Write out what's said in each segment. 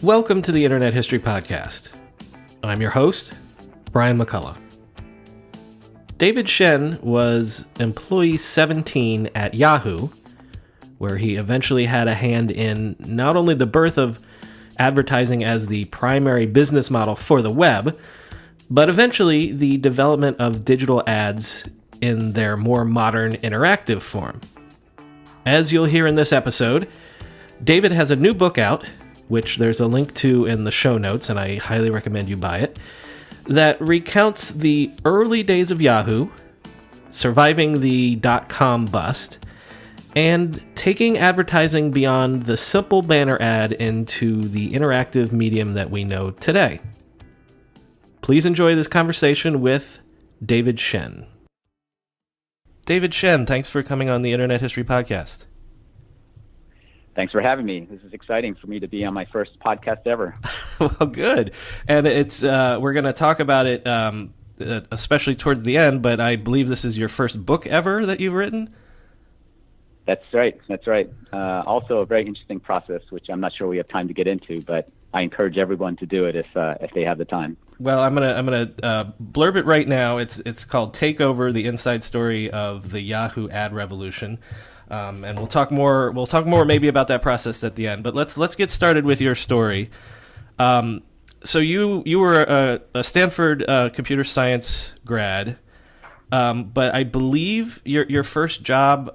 Welcome to the Internet History Podcast. I'm your host, Brian McCullough. David Shen was employee 17 at Yahoo, where he eventually had a hand in not only the birth of advertising as the primary business model for the web, but eventually the development of digital ads in their more modern interactive form. As you'll hear in this episode, David has a new book out, which there's a link to in the show notes, and I highly recommend you buy it, that recounts the early days of Yahoo, surviving the dotcom bust, and taking advertising beyond the simple banner ad into the interactive medium that we know today. Please enjoy this conversation with David Shen. David Shen, thanks for coming on the Internet History Podcast. Thanks for having me. This is exciting for me to be on my first podcast ever. Well, good. And it's we're going to talk about it, especially towards the end, but I believe this is your first book ever that you've written? That's right. Also a very interesting process, which I'm not sure we have time to get into, but I encourage everyone to do it if they have the time. Well, I'm gonna blurb it right now. It's called Takeover: The Inside Story of the Yahoo Ad Revolution. And we'll talk more maybe about that process at the end. But let's get started with your story. So you were a Stanford computer science grad, but I believe your first job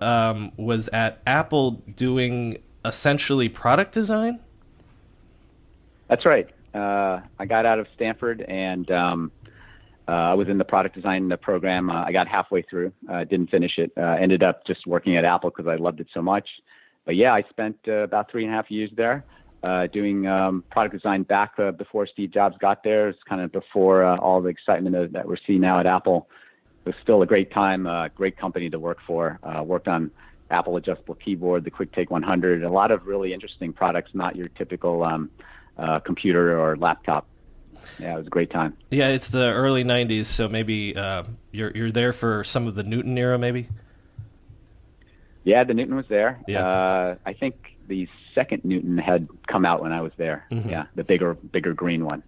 was at Apple doing essentially product design? That's right. I got out of Stanford and I was in the product design program. I got halfway through, didn't finish it. Ended up just working at Apple because I loved it so much. But yeah, I spent about 3.5 years there doing product design back before Steve Jobs got there. It's kind of before all the excitement that we're seeing now at Apple. It was still a great time, great company to work for. Worked on Apple Adjustable Keyboard, the QuickTake 100, a lot of really interesting products, not your typical computer or laptop. Yeah, it was a great time. Yeah, it's the early 90s, so maybe you're there for some of the Newton era, maybe? Yeah, the Newton was there. Yeah. I think the second Newton had come out when I was there. Mm-hmm. Yeah, the bigger green one.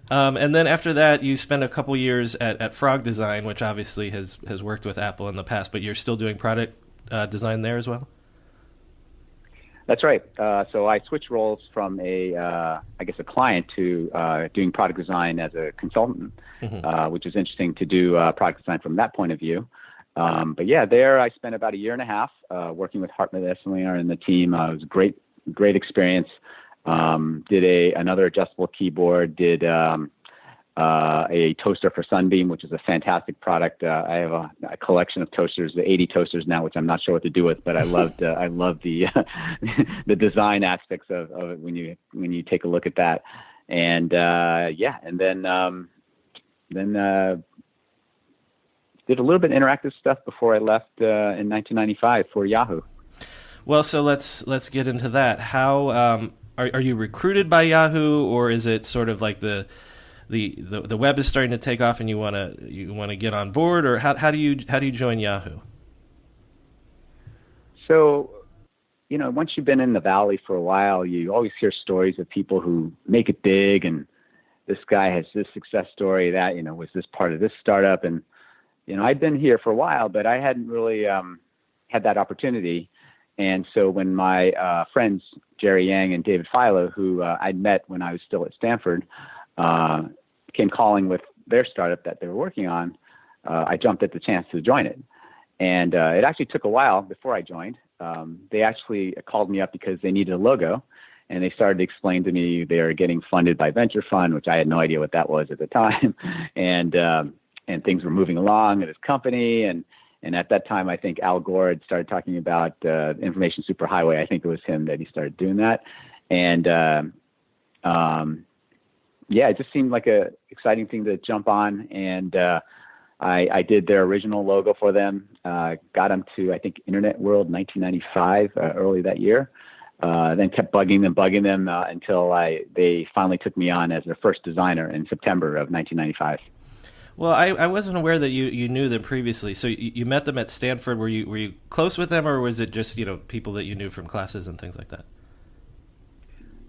And then after that, you spent a couple years at Frog Design, which obviously has worked with Apple in the past, but you're still doing product design there as well? That's right. So I switched roles from a client to doing product design as a consultant, mm-hmm. Which was interesting to do product design from that point of view. But yeah, there I spent about 1.5 years working with Hartmut Esslinger and the team. It was a great experience. Did another adjustable keyboard, did a toaster for Sunbeam, which is a fantastic product. I have a collection of toasters, the 80 toasters now, which I'm not sure what to do with, but I love the the design aspects of it when you take a look at that. And then did a little bit of interactive stuff before I left in 1995 for Yahoo. Well, so let's get into that. How are you recruited by Yahoo, or is it sort of like the web is starting to take off and you want to get on board, or how do you join Yahoo? So, once you've been in the Valley for a while, you always hear stories of people who make it big, and this guy has this success story that was this part of this startup, and I'd been here for a while, but I hadn't really had that opportunity. And so when my friends Jerry Yang and David Philo, who I'd met when I was still at Stanford, came calling with their startup that they were working on, I jumped at the chance to join it. And it actually took a while before I joined. They actually called me up because they needed a logo, and they started to explain to me they were getting funded by venture fund, which I had no idea what that was at the time, and things were moving along at his company, and And at that time, I think Al Gore had started talking about information superhighway. I think it was him that he started doing that. And yeah, it just seemed like a exciting thing to jump on. And I did their original logo for them, got them to, I think, Internet World 1995, early that year. Then kept bugging them until they finally took me on as their first designer in September of 1995. Well, I wasn't aware that you knew them previously. So you met them at Stanford. Were you close with them, or was it just people that you knew from classes and things like that?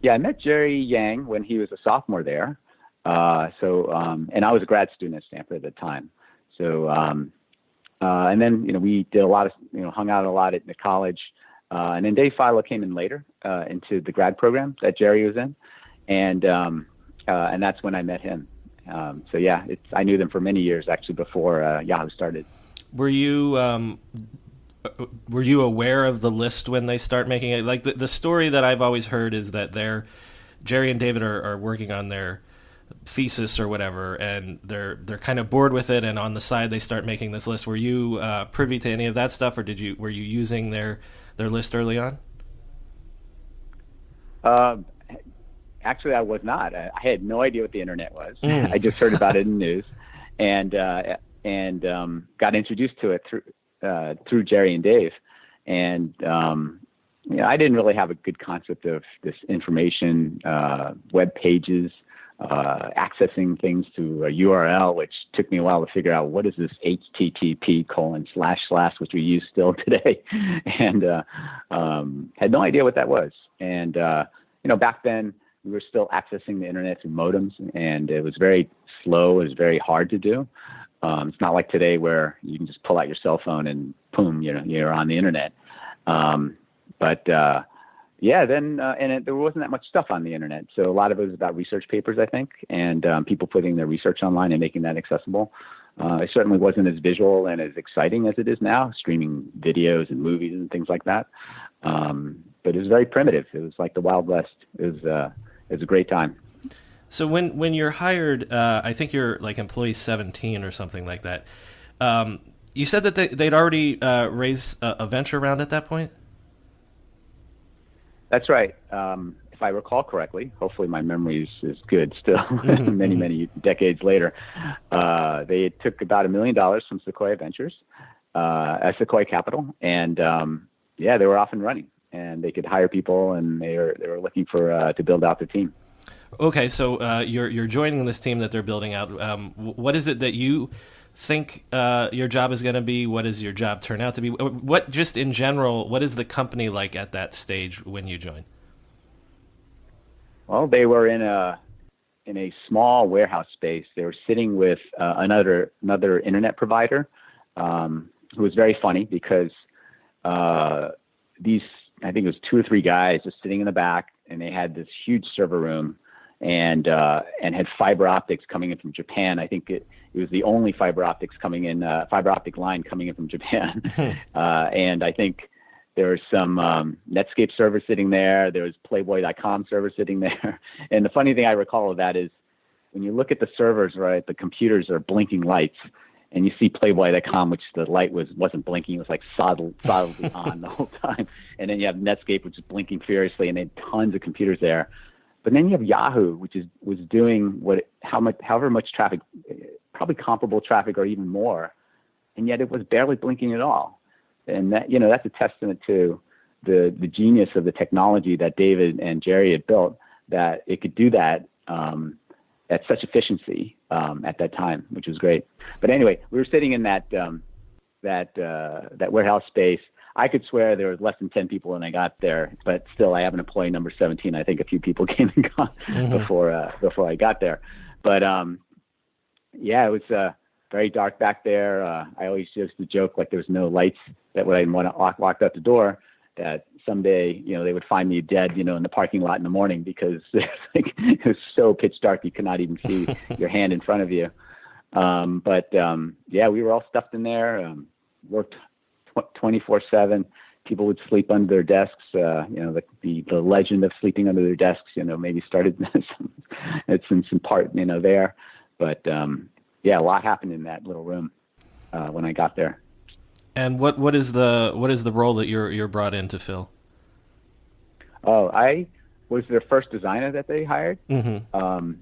Yeah, I met Jerry Yang when he was a sophomore there. And I was a grad student at Stanford at the time. So and then we did a lot of hung out a lot at the college. And then Dave Filo came in later into the grad program that Jerry was in, and that's when I met him. So yeah, I knew them for many years actually before Yahoo started. Were you aware of the list when they start making it? Like the story that I've always heard is that Jerry and David are working on their thesis or whatever, and they're kind of bored with it, and on the side they start making this list. Were you privy to any of that stuff, or were you using their list early on? Actually, I was not. I had no idea what the internet was. I just heard about it in the news, and got introduced to it through Jerry and Dave. And I didn't really have a good concept of this information, web pages, accessing things to a URL, which took me a while to figure out what is this HTTP:// which we use still today, and had no idea what that was. And back then we were still accessing the internet through modems, and it was very slow. It was very hard to do. It's not like today where you can just pull out your cell phone and boom, you're on the internet. There wasn't that much stuff on the internet. So a lot of it was about research papers, I think, and people putting their research online and making that accessible. It certainly wasn't as visual and as exciting as it is now, streaming videos and movies and things like that. But it was very primitive. It was like the Wild West. It was a great time. So when you're hired, I think you're like employee 17 or something like that. You said that they'd already raised a venture round at that point? That's right. If I recall correctly, hopefully my memory is good still, many decades later. They took about $1 million from Sequoia Ventures, Sequoia Capital, and they were off and running, and they could hire people, and they were looking for to build out the team. Okay, so you're joining this team that they're building out. What is it that you think your job is going to be? What does your job turn out to be? What, just in general, what is the company like at that stage when you join? Well, they were in a small warehouse space. They were sitting with another internet provider who was very funny because I think it was 2 or 3 guys just sitting in the back, and they had this huge server room and had fiber optics coming in from Japan. I think it was the only fiber optic line coming in from Japan. And I think there was some Netscape server sitting there. There was Playboy.com server sitting there. And the funny thing I recall of that is when you look at the servers, right, the computers are blinking lights, and you see Playboy.com, which the light wasn't blinking. It was like solidly on the whole time. And then you have Netscape, which is blinking furiously, and they had tons of computers there. But then you have Yahoo, which was doing however much traffic, probably comparable traffic or even more, and yet it was barely blinking at all. And that, that's a testament to the genius of the technology that David and Jerry had built, that it could do that at such efficiency at that time, which was great. But anyway, we were sitting in that warehouse space. I could swear there was less than 10 people when I got there, but still I have an employee number 17. I think a few people came and gone before I got there. But it was very dark back there. I always used to joke like there was no lights that when I walked out the door, that someday, they would find me dead, in the parking lot in the morning because it was so pitch dark you could not even see your hand in front of you. We were all stuffed in there, worked 24/7. People would sleep under their desks. The legend of sleeping under their desks, maybe started in some part, there. But a lot happened in that little room when I got there. And what is the role that you're brought in to fill? Oh, I was their first designer that they hired. Mm-hmm.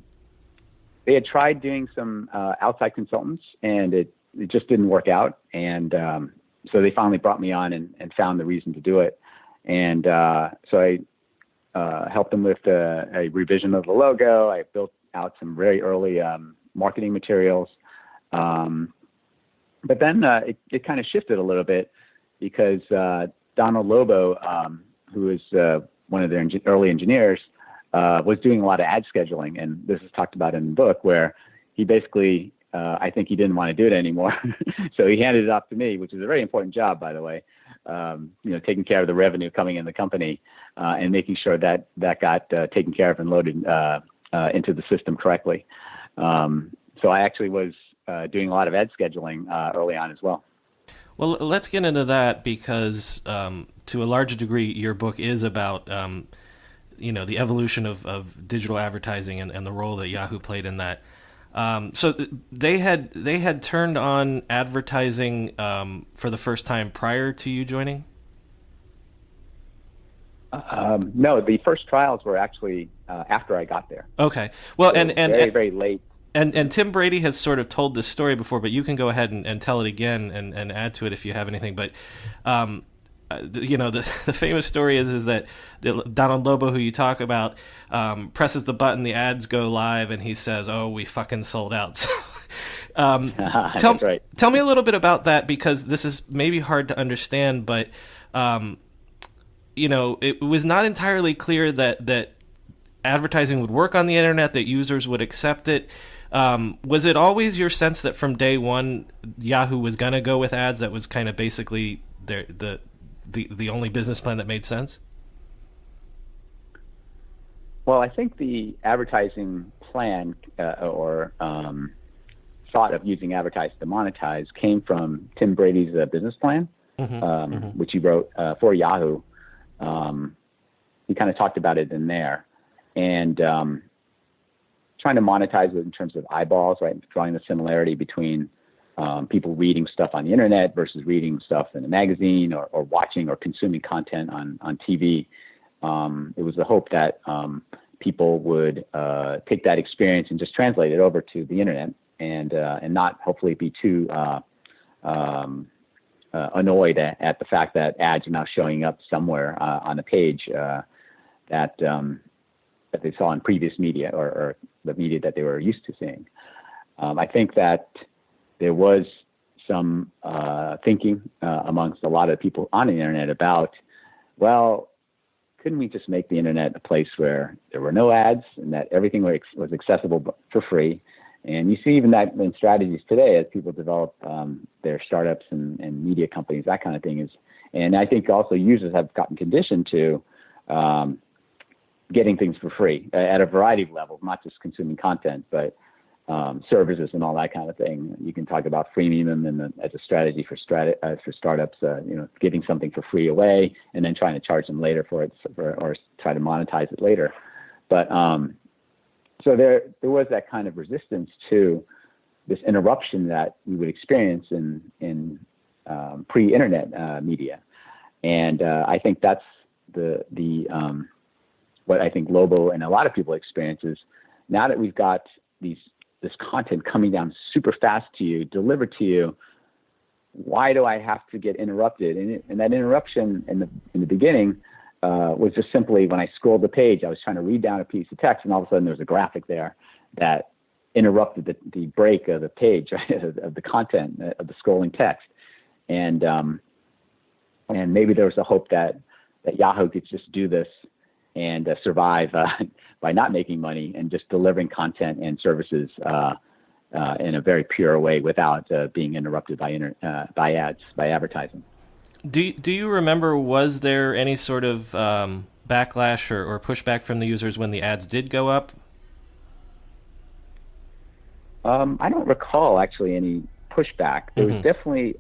They had tried doing some outside consultants, and it just didn't work out. And so they finally brought me on and found the reason to do it. And so I helped them with a revision of the logo. I built out some very early marketing materials. But then it kind of shifted a little bit because Donald Lobo, who is one of their early engineers, was doing a lot of ad scheduling. And this is talked about in the book, where he basically, I think he didn't want to do it anymore. So he handed it off to me, which is a very important job, by the way, taking care of the revenue coming in the company and making sure that got taken care of and loaded into the system correctly. So I actually was doing a lot of ad scheduling early on as well. Well, let's get into that because to a large degree, your book is about the evolution of digital advertising and the role that Yahoo played in that. So they had turned on advertising for the first time prior to you joining? No, the first trials were actually after I got there. Okay. Well, so very late. And Tim Brady has sort of told this story before, but you can go ahead and tell it again and add to it if you have anything. But the famous story is that Donald Lobo, who you talk about, presses the button, the ads go live, and he says, "Oh, we fucking sold out." So, That's right. Tell me a little bit about that, because this is maybe hard to understand, but it was not entirely clear that advertising would work on the internet, that users would accept it. Was it always your sense that from day one Yahoo was going to go with ads? That was kind of basically the only business plan that made sense? Well, I think the advertising plan or thought of using advertising to monetize came from Tim Brady's business plan, which he wrote for Yahoo. He kind of talked about it in there. And trying to monetize it in terms of eyeballs, right? Drawing the similarity between people reading stuff on the internet versus reading stuff in a magazine or watching or consuming content on TV. It was the hope that people would take that experience and just translate it over to the internet and not hopefully be too annoyed at the fact that ads are now showing up somewhere on a page that they saw in previous media or the media that they were used to seeing. I think that there was some thinking amongst a lot of people on the internet about, well, couldn't we just make the internet a place where there were no ads and that everything was accessible for free? And you see even that in strategies today as people develop their startups and media companies, that kind of thing is. And I think also users have gotten conditioned to getting things for free at a variety of levels, not just consuming content, but services and all that kind of thing. You can talk about freemium and as a strategy for startups, giving something for free away and then trying to charge them later for it or try to monetize it later. But so there was that kind of resistance to this interruption that we would experience in pre-internet media, and I think that's the what I think Lobo and a lot of people experience is now that we've got this content coming down super fast to you, delivered to you, why do I have to get interrupted? And that interruption in the beginning was just simply when I scrolled the page, I was trying to read down a piece of text, and all of a sudden there was a graphic there that interrupted the break of the page, right, of the content of the scrolling text, and maybe there was a hope that Yahoo could just do this and survive by not making money and just delivering content and services in a very pure way without being interrupted by ads, by advertising. Do you remember, was there any sort of backlash or pushback from the users when the ads did go up? I don't recall actually any pushback. There was definitely,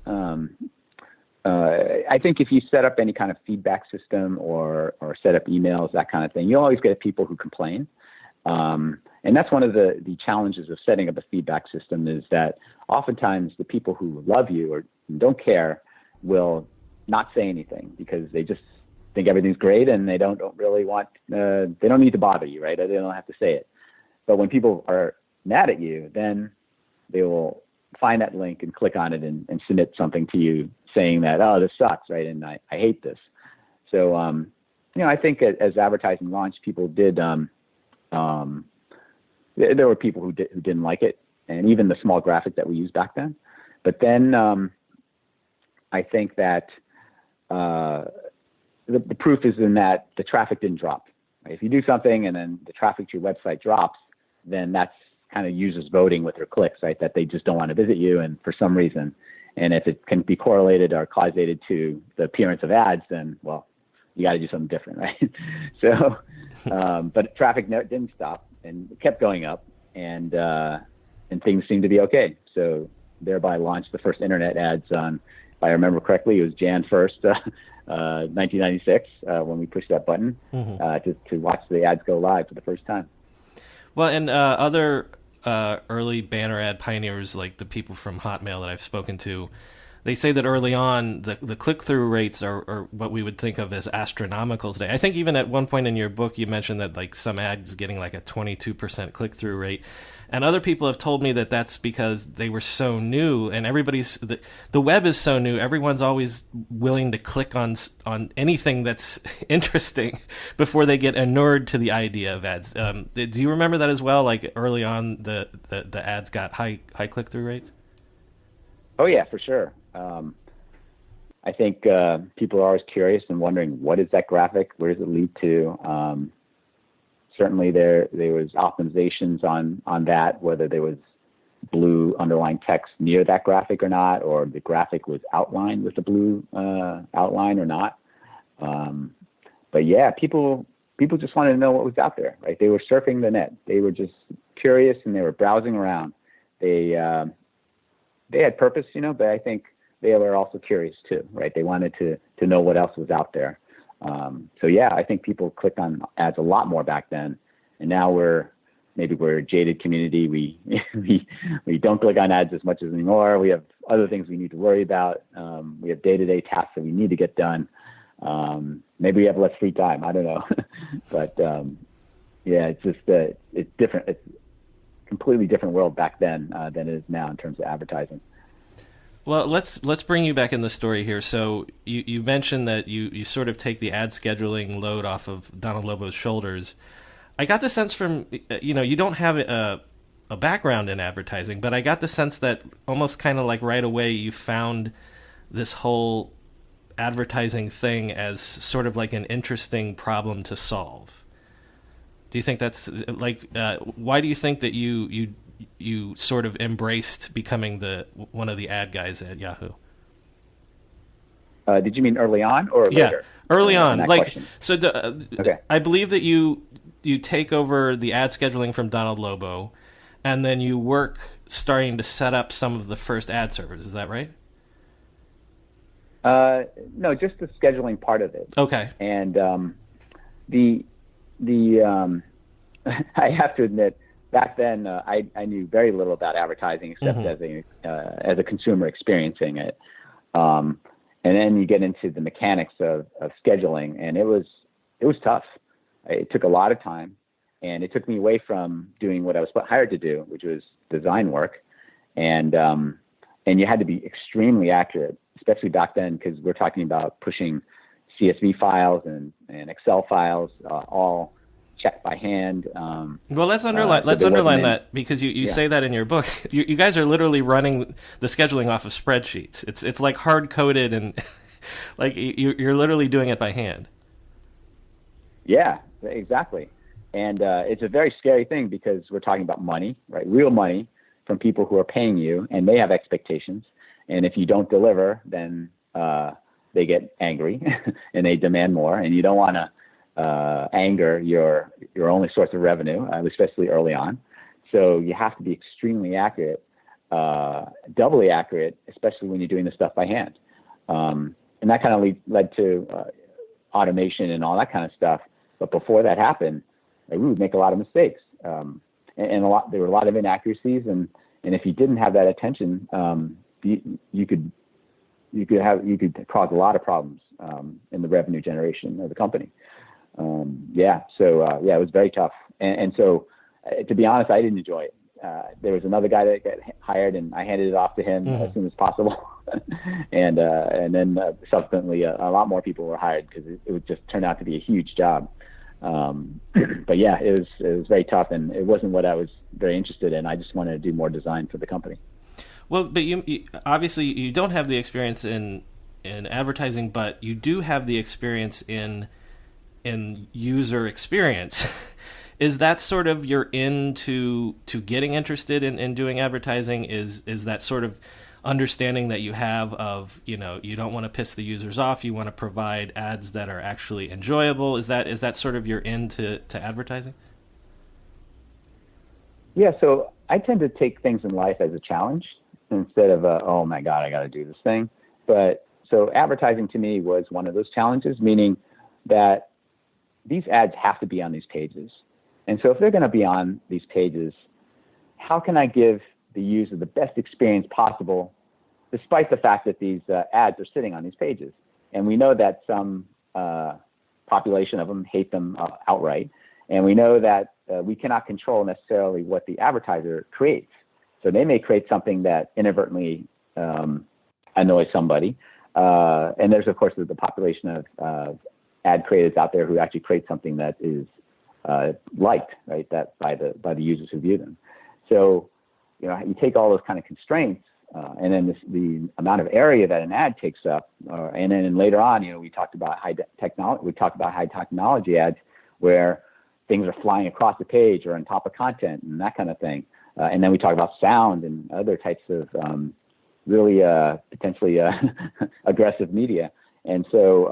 I think if you set up any kind of feedback system or set up emails, that kind of thing, you always get people who complain. And that's one of the challenges of setting up a feedback system is that oftentimes the people who love you or don't care will not say anything because they just think everything's great and they don't really want, they don't need to bother you, right? They don't have to say it. But when people are mad at you, then they will find that link and click on it and submit something to you saying that, oh, this sucks, right? And I hate this. So, I think as advertising launched, people did, there were people who didn't like it, and even the small graphic that we used back then. But then I think that the proof is in that the traffic didn't drop. Right? If you do something and then the traffic to your website drops, then that's kind of users voting with their clicks, right? That they just don't want to visit you, and for some reason. And if it can be correlated or causated to the appearance of ads, then, well, you got to do something different, right? So, but traffic didn't stop and it kept going up, and things seemed to be okay. So thereby launched the first internet ads on, if I remember correctly, it was Jan 1st, 1996, when we pushed that button to watch the ads go live for the first time. Well, and other early banner ad pioneers, like the people from Hotmail that I've spoken to, they say that early on the click-through rates are what we would think of as astronomical today. I think even at one point in your book you mentioned that like some ads getting like a 22% click-through rate. And other people have told me that that's because they were so new, and the web is so new. Everyone's always willing to click on anything that's interesting before they get inured to the idea of ads. Do you remember that as well? Like early on, the ads got high click through rates. Oh yeah, for sure. I think people are always curious and wondering, what is that graphic? Where does it lead to? Certainly there was optimizations on that, whether there was blue underlying text near that graphic or not, or the graphic was outlined with the blue outline or not. But yeah, people just wanted to know what was out there, right? They were surfing the net. They were just curious and they were browsing around. They had purpose, but I think they were also curious too, right? They wanted to know what else was out there. So yeah, I think people clicked on ads a lot more back then, and now we're a jaded community. We don't click on ads as much as anymore. We have other things we need to worry about. We have day-to-day tasks that we need to get done. Maybe we have less free time. I don't know, but yeah, it's just it's different. It's a completely different world back then than it is now in terms of advertising. Well, let's bring you back in the story here. So you mentioned that you sort of take the ad scheduling load off of Donald Lobo's shoulders. I got the sense from, you don't have a background in advertising, but I got the sense that almost kind of like right away you found this whole advertising thing as sort of like an interesting problem to solve. Do you think that's like, why do you think that you sort of embraced becoming one of the ad guys at Yahoo? Did you mean early on or later? Yeah, early on. Like, question? So okay. I believe that you take over the ad scheduling from Donald Lobo, and then you work starting to set up some of the first ad servers. Is that right? No, just the scheduling part of it. Okay. And the I have to admit, back then, I knew very little about advertising except as a consumer experiencing it. And then you get into the mechanics of scheduling, and it was tough. It took a lot of time, and it took me away from doing what I was hired to do, which was design work. And you had to be extremely accurate, especially back then, because we're talking about pushing CSV files and Excel files, all checked by hand. Well, let's underline that, because you say that in your book. You guys are literally running the scheduling off of spreadsheets. It's like hard coded, and like you're literally doing it by hand. Yeah, exactly. And it's a very scary thing because we're talking about money, right? Real money from people who are paying you, and they have expectations. And if you don't deliver, then they get angry and they demand more. And you don't want to anger your only source of revenue, especially early on. So you have to be extremely accurate, doubly accurate, especially when you're doing this stuff by hand. And that kind of led to automation and all that kind of stuff. But before that happened, we would make a lot of mistakes, and there were a lot of inaccuracies. And if you didn't have that attention, you could you could cause a lot of problems in the revenue generation of the company. It was very tough. And so, to be honest, I didn't enjoy it. There was another guy that got hired, and I handed it off to him as soon as possible. and then subsequently, a lot more people were hired because it would just turn out to be a huge job. But yeah, it was very tough, and it wasn't what I was very interested in. I just wanted to do more design for the company. Well, but you obviously you don't have the experience in advertising, but you do have the experience in user experience. Is that sort of your to getting interested in doing advertising? Is that sort of understanding that you have of, you don't want to piss the users off, you want to provide ads that are actually enjoyable? Is that sort of your to advertising? Yeah, so I tend to take things in life as a challenge instead of oh my God, I got to do this thing. But so advertising to me was one of those challenges, meaning that these ads have to be on these pages. And so if they're going to be on these pages, how can I give the user the best experience possible, despite the fact that these ads are sitting on these pages? And we know that some population of them hate them outright. And we know that we cannot control necessarily what the advertiser creates. So they may create something that inadvertently annoys somebody. And there's, of course, the population of ad creators out there who actually create something that is liked, right, that by the users who view them. So, you take all those kind of constraints, and then the amount of area that an ad takes up, and then later on, we talked about high technology ads where things are flying across the page or on top of content and that kind of thing. And then we talk about sound and other types of really potentially aggressive media. And so,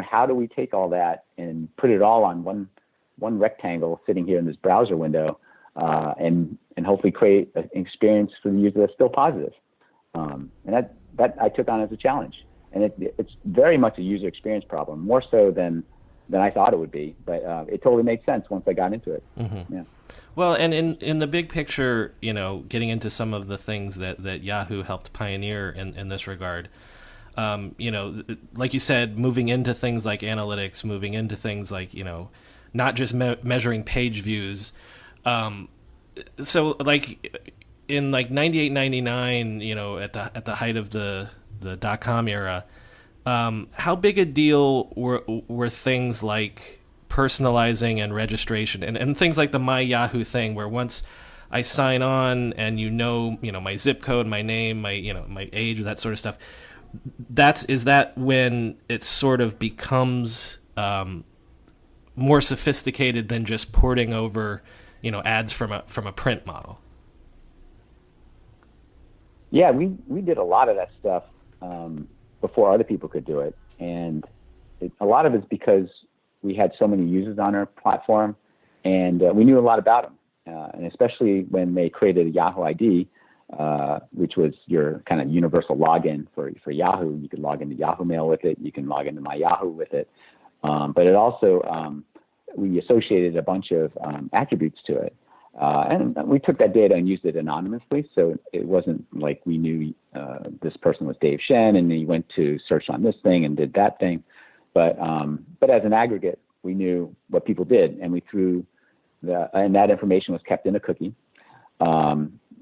how do we take all that and put it all on one rectangle sitting here in this browser window, and hopefully create an experience for the user that's still positive? And that I took on as a challenge. And it's very much a user experience problem, more so than I thought it would be. But it totally made sense once I got into it. Mm-hmm. Yeah. Well, and in the big picture, getting into some of the things that Yahoo helped pioneer in this regard, like you said, moving into things like analytics, moving into things like, not just measuring page views. So like in like 98, 99, at the height of the dotcom era, how big a deal were things like personalizing and registration and things like the My Yahoo thing, where once I sign on and my zip code, my name, my age, that sort of stuff, is that when it sort of becomes more sophisticated than just porting over ads from a print model? Yeah, we did a lot of that stuff before other people could do it, and a lot of it's because we had so many users on our platform, and we knew a lot about them, and especially when they created a Yahoo ID, which was your kind of universal login for Yahoo. You could log into Yahoo Mail with it. You can log into My Yahoo with it. But it also, we associated a bunch of attributes to it. And we took that data and used it anonymously. So it wasn't like we knew this person was Dave Shen and he went to search on this thing and did that thing. But as an aggregate, we knew what people did, and we threw and that information was kept in a cookie,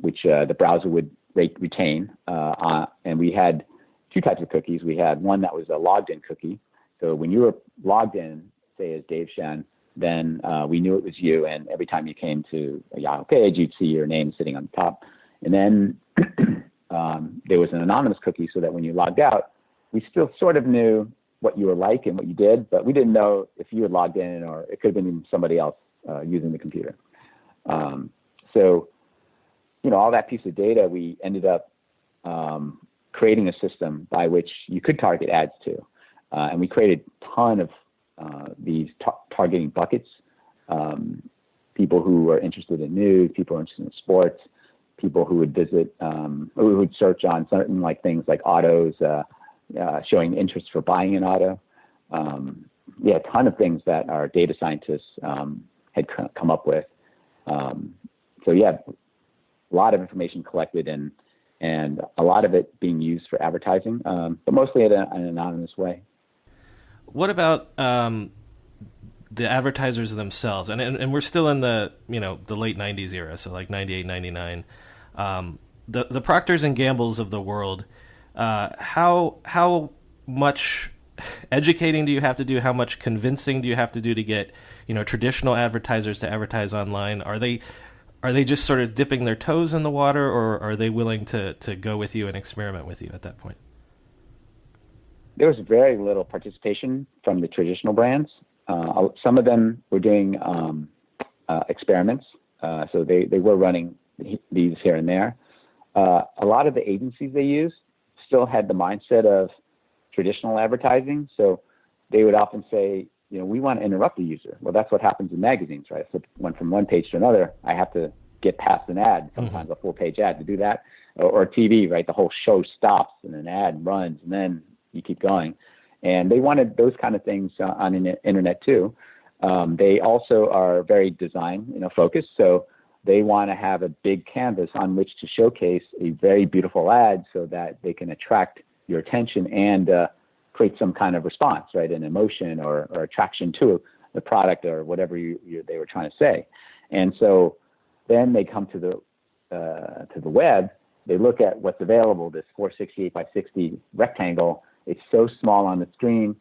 which the browser would retain. And we had two types of cookies. We had one that was a logged in cookie. So when you were logged in, say as Dave Shen, then we knew it was you. And every time you came to a Yahoo page, you'd see your name sitting on the top. And then there was an anonymous cookie, so that when you logged out, we still sort of knew what you were like and what you did, but we didn't know if you had logged in, or it could have been somebody else using the computer. So, all that piece of data, we ended up creating a system by which you could target ads to. And we created a ton of these targeting buckets. People who are interested in news, people who are interested in sports, people who would visit, who would search on certain things like autos, showing interest for buying an auto. A ton of things that our data scientists had come up with. A lot of information collected, and and a lot of it being used for advertising, but mostly in an anonymous way. What about the advertisers themselves? And we're still in the late 90s era, so like 98, 99. The Procters and Gambles of the world, how much educating do you have to do? How much convincing do you have to do to get traditional advertisers to advertise online? Are they just sort of dipping their toes in the water, or are they willing to go with you and experiment with you at that point? There was very little participation from the traditional brands. Some of them were doing experiments, so they were running these here and there. A lot of the agencies they used still had the mindset of traditional advertising, so they would often say, we want to interrupt the user. Well, that's what happens in magazines, right? So went from one page to another, I have to get past an ad, sometimes a full-page ad to do that, or TV, right? The whole show stops and an ad runs, and then you keep going. And they wanted those kind of things on the internet too. They also are very design, focused, so they want to have a big canvas on which to showcase a very beautiful ad so that they can attract your attention and create some kind of response, right? An emotion or attraction to the product or whatever they were trying to say. And so then they come to the web. They look at what's available, this 468 by 60 rectangle. It's so small on the screen.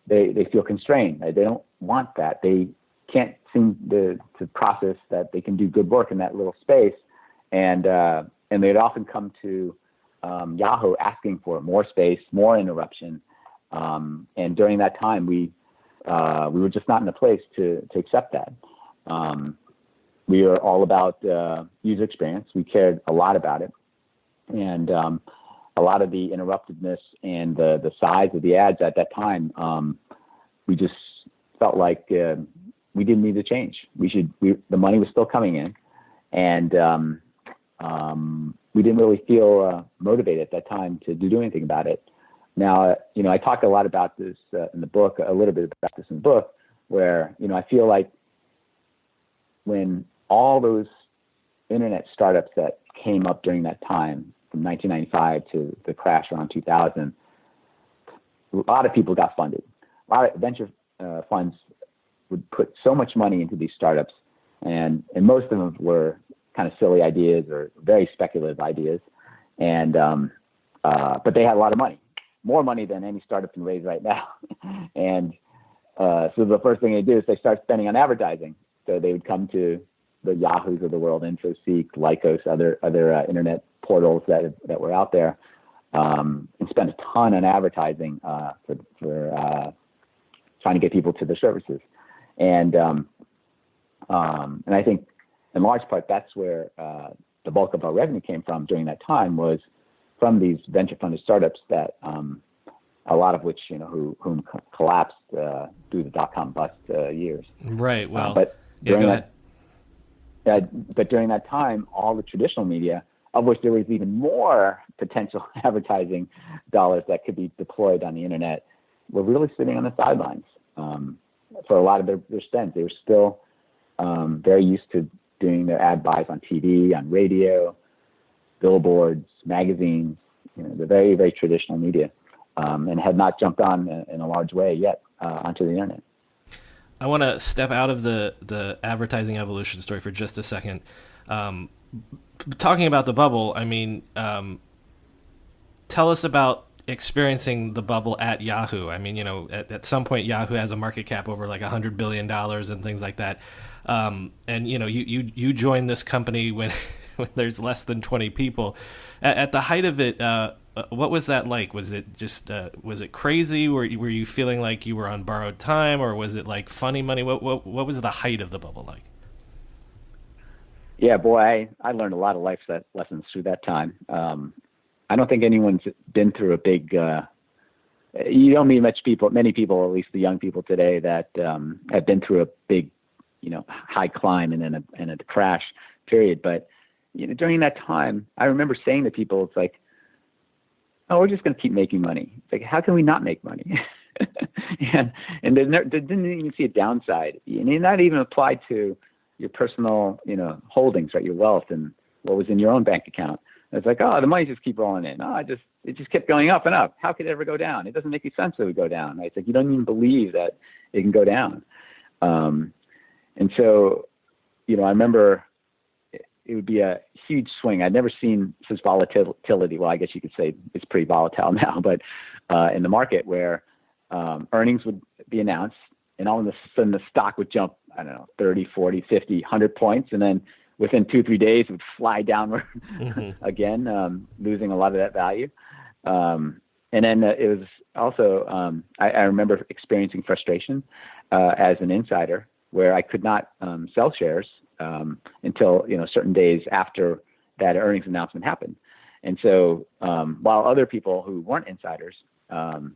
They feel constrained. Right? They don't want that. They can't seem to process that they can do good work in that little space. And they'd often come to Yahoo asking for more space, more interruption. And during that time, we were just not in a place to accept that. We were all about user experience. We cared a lot about it. And a lot of the interruptiveness and the size of the ads at that time, we just felt like we didn't need to change. The money was still coming in, and we didn't really feel motivated at that time to do anything about it. Now, I talk a lot about this in the book, a little bit about this in the book, where, I feel like when all those internet startups that came up during that time, from 1995 to the crash around 2000, a lot of people got funded. A lot of venture funds would put so much money into these startups, and most of them were kind of silly ideas or very speculative ideas, and but they had a lot of money, more money than any startup can raise right now. And so the first thing they do is they start spending on advertising. So they would come to the Yahoos of the world, InfoSeek, Lycos, other internet portals that were out there, and spend a ton on advertising for trying to get people to their services. And I think in large part that's where the bulk of our revenue came from during that time, was from these venture funded startups that a lot of which whom collapsed through the dotcom bust years. Right. Well, but during but during that time, all the traditional media, of which there was even more potential advertising dollars that could be deployed on the internet, were really sitting on the sidelines for a lot of their spends. They were still very used to doing their ad buys on TV, on radio, billboards, magazines, the very, very traditional media, and had not jumped on in a large way yet onto the internet. I want to step out of the advertising evolution story for just a second. Talking about the bubble, I mean, tell us about experiencing the bubble at Yahoo. I mean, at some point Yahoo has a market cap over like $100 billion and things like that. And you joined this company when there's less than 20 people. At the height of it, what was that like? Was it just was it crazy? Were you feeling like you were on borrowed time, or was it like funny money? What was the height of the bubble like? Yeah, boy, I learned a lot of life lessons through that time. I don't think anyone's been through a big. You don't meet many people, at least the young people today, that have been through a big, high climb and then a crash period. But during that time, I remember saying to people, it's like, oh, we're just going to keep making money. It's like, how can we not make money? and they didn't even see a downside. And not even applied to your personal, holdings, right? Your wealth and what was in your own bank account. It's like, oh, the money just keep rolling in. Oh, it just kept going up and up. How could it ever go down? It doesn't make any sense that it would go down. Right? It's like you don't even believe that it can go down. And so, I remember it would be a huge swing. I'd never seen such volatility. Well, I guess you could say it's pretty volatile now, but in the market where earnings would be announced, and all of a sudden the stock would jump, I don't know, 30, 40, 50, 100 points, and then within 2-3 days it would fly downward again, losing a lot of that value. And then it was also, I remember experiencing frustration as an insider where I could not sell shares until certain days after that earnings announcement happened. And so while other people who weren't insiders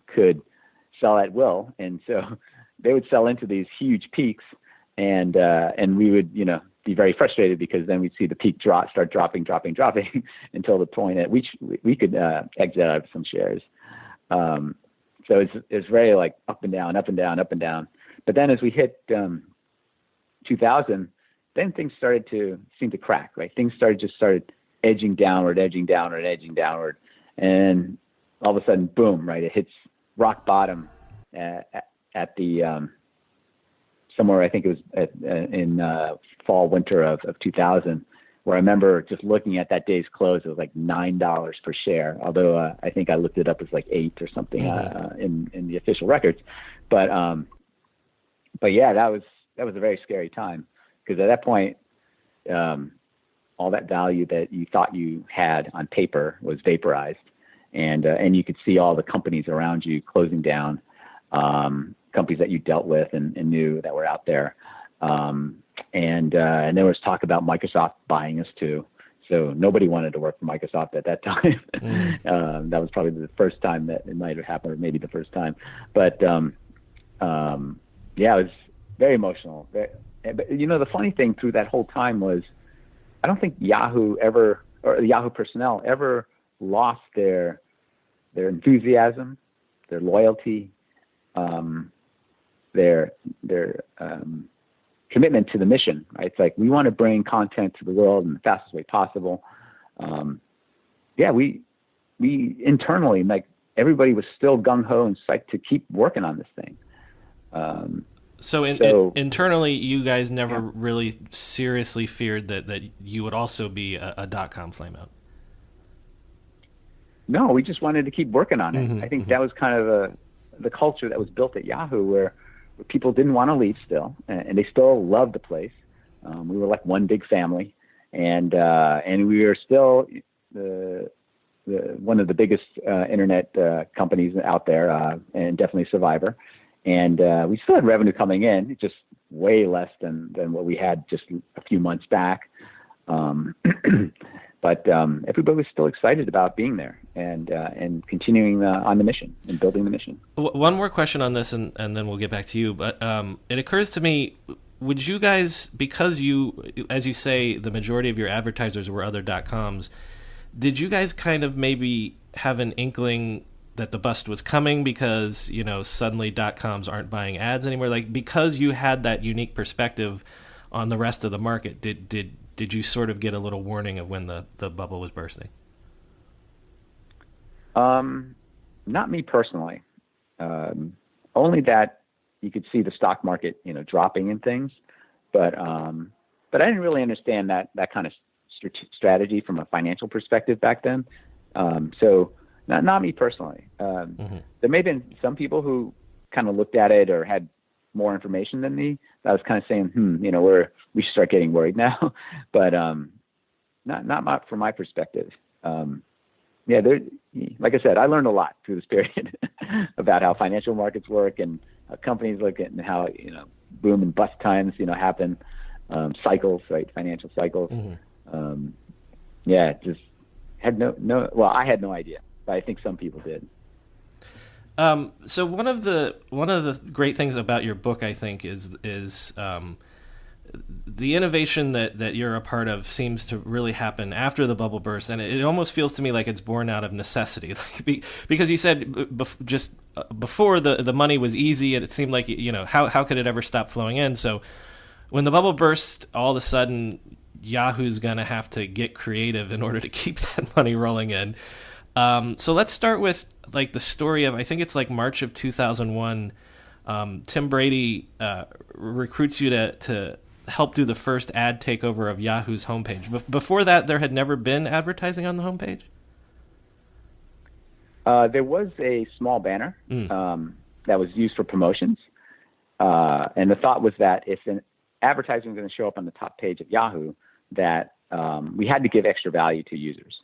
could sell at will, and so they would sell into these huge peaks, and we would be very frustrated because then we'd see the peak start dropping until the point at which we could exit out of some shares. So it's very like up and down, up and down, up and down. But then as we hit 2000, then things started to seem to crack, right? Things started edging downward, and all of a sudden, boom, right? It hits rock bottom at the somewhere, I think it was in fall, winter of 2000, where I remember just looking at that day's close. It was like $9 per share, although I think I looked it up as like 8 or something in the official records. But yeah, that was a very scary time, because at that point, all that value that you thought you had on paper was vaporized, and you could see all the companies around you closing down, companies that you dealt with and knew that were out there. And there was talk about Microsoft buying us too. So nobody wanted to work for Microsoft at that time. That was probably the first time that it might have happened, or maybe the first time. But yeah, it was very emotional. But the funny thing through that whole time was, I don't think Yahoo ever, or the Yahoo personnel ever, lost their enthusiasm, their loyalty, their commitment to the mission. Right? It's like, we want to bring content to the world in the fastest way possible. Yeah, we internally, like, everybody was still gung ho and psyched to keep working on this thing. So internally, you guys never really seriously feared that you would also be a dot-com flameout? No, we just wanted to keep working on it. I think that was kind of the culture that was built at Yahoo, where people didn't want to leave still, and they still loved the place. We were like one big family, and we were still one of the biggest internet companies out there, and definitely a survivor. And we still had revenue coming in, just way less than what we had just a few months back. But everybody was still excited about being there and continuing on the mission and building the mission. One more question on this, and then we'll get back to you. But it occurs to me, would you guys, because you, as you say, the majority of your advertisers were other .coms, did you guys kind of maybe have an inkling that the bust was coming because, suddenly .coms aren't buying ads anymore? Like, because you had that unique perspective on the rest of the market, did you sort of get a little warning of when the bubble was bursting? Not me personally. Only that you could see the stock market, dropping and things, but I didn't really understand that kind of strategy from a financial perspective back then. So not me personally. There may have been some people who kind of looked at it or had more information than me. I was kind of saying, we should start getting worried now, but not from my perspective. Yeah, like I said, I learned a lot through this period about how financial markets work and how companies look at, and how boom and bust times happen, cycles, right? Financial cycles. Yeah, just had no. Well, I had no idea, but I think some people did. So one of the great things about your book, I think, is the innovation that you're a part of seems to really happen after the bubble burst, and it almost feels to me like it's born out of necessity. Because you said just before the money was easy, and it seemed like how could it ever stop flowing in? So when the bubble burst, all of a sudden Yahoo's going to have to get creative in order to keep that money rolling in. So let's start with like the story of, I think it's like March of 2001. Tim Brady recruits you to help do the first ad takeover of Yahoo's homepage. Before that, there had never been advertising on the homepage? There was a small banner that was used for promotions. And the thought was that if an advertising was going to show up on the top page of Yahoo, that we had to give extra value to users.